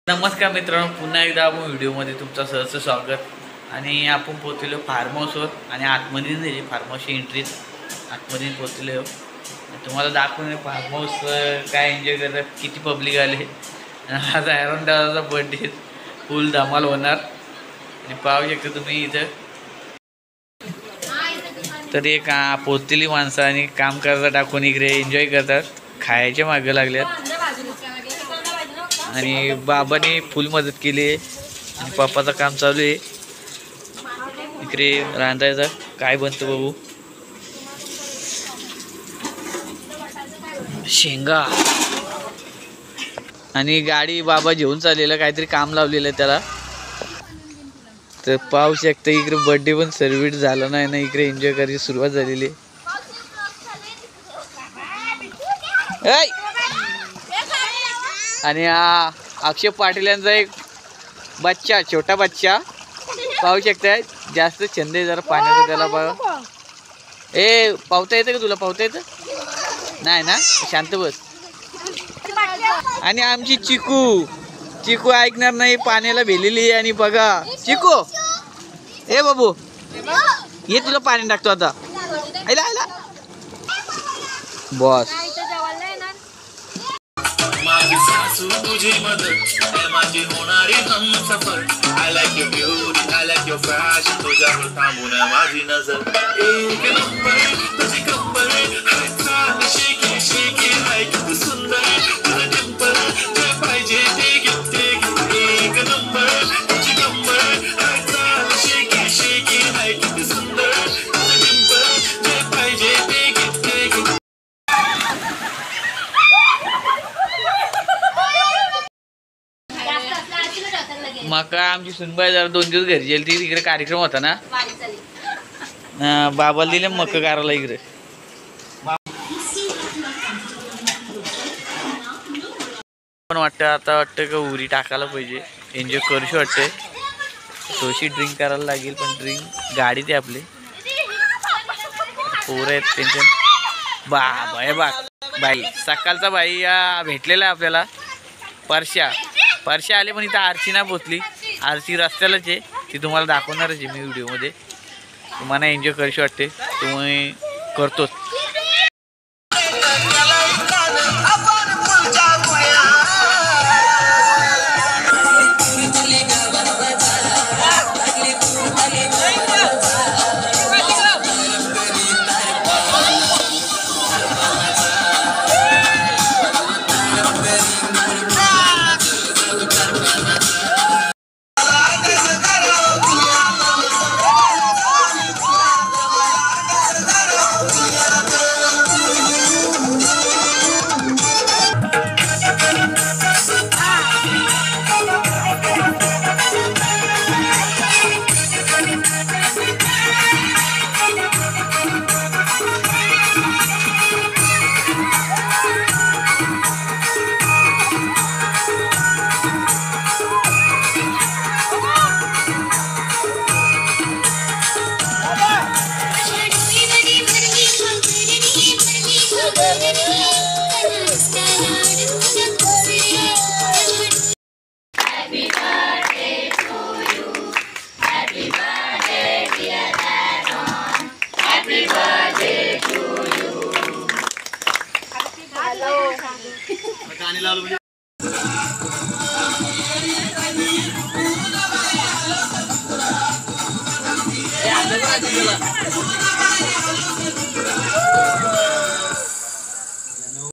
नमस्कार मित्रांनो, पुन्हा एकदा आपण व्हिडिओमध्ये तुमचं सहर्ष स्वागत. आणि आपण पोहोचलो फार्म हाऊसवर आणि आतमध्ये नाही फार्म हाऊसची एंट्री आतमध्ये पोहोचलो. तुम्हाला दाखवून फार्म हाऊस काय एन्जॉय करतात, किती पब्लिक आले. आज आयरन दादाचा बर्थडे फुल धमाल होणार आणि पाहू शकता तुम्ही इथं. तर एक पोहोचलेली माणसं आणि काम करतात, टाकून इकडे एन्जॉय करतात, खायच्या मागे लागल्यात. आणि बाबाने फुल मदत केली आणि पप्पाचं काम चालू आहे इकडे रांधायचं. काय बनतं बाबू? शेंगा. आणि गाडी बाबा घेऊन चाललेलं, काहीतरी काम लावलेलं आहे त्याला. तर पाहू शकता इकडे बर्थडे पण सेलिब्रेट झाला नाही ना, इकडे एन्जॉय करायची सुरुवात झालेली आहे. आणि हा अक्षय पाटील यांचा एक बच्चा, छोटा बच्चा पाहू शकताय. जास्त छंद आहे जरा पाण्याचा त्याला. बघा ए, पावता येतं का तुला? पावता येतं नाही ना? शांत बस. आणि आमची चिकू ऐकणार नाही, पाण्याला भेलेली आहे. आणि बघा चिकू, ए बाबू ये, तुला पाणी टाकतो आता. आयला आयला बॉस. तुझी मदत माझी होणारी Humsafar. I like your beauty, I like your fashion. तुझ्यावर थांबून माझी नजर. एक नंबर तुझी कंबर, शेकी शेकी हाय किती सुंदर. तुझं टेम्पर जे पाहिजे ते घेते. एक नंबर तुझी कंबर, शेकी शेकी हाय किती सुंदर. तुझं टेम्पर जे पाहिजे ते घेते. मग आमची सुनबाई जरा 2 दिवस घरी गेली. ती तिकडे कार्यक्रम होता ना, बाबाला दिले मक्का करायला इकडे. पण वाटतं का उरी टाकायला पाहिजे, एन्जॉय करूशी वाटते. थोडीशी ड्रिंक करायला लागेल, पण ड्रिंक गाडीत आहे आपले. पोरं आहेत टेन्शन. बा बाई सकाळचा बाई या भेटलेला आहे आपल्याला. परश्या आले, पण इथं आरची नाही पोचली. आरची रस्त्यालाच आहे, ती तुम्हाला दाखवणारच आहे मी व्हिडिओमध्ये. तुम्हाला एन्जॉय करूशी वाटते, तुम्ही करतोच.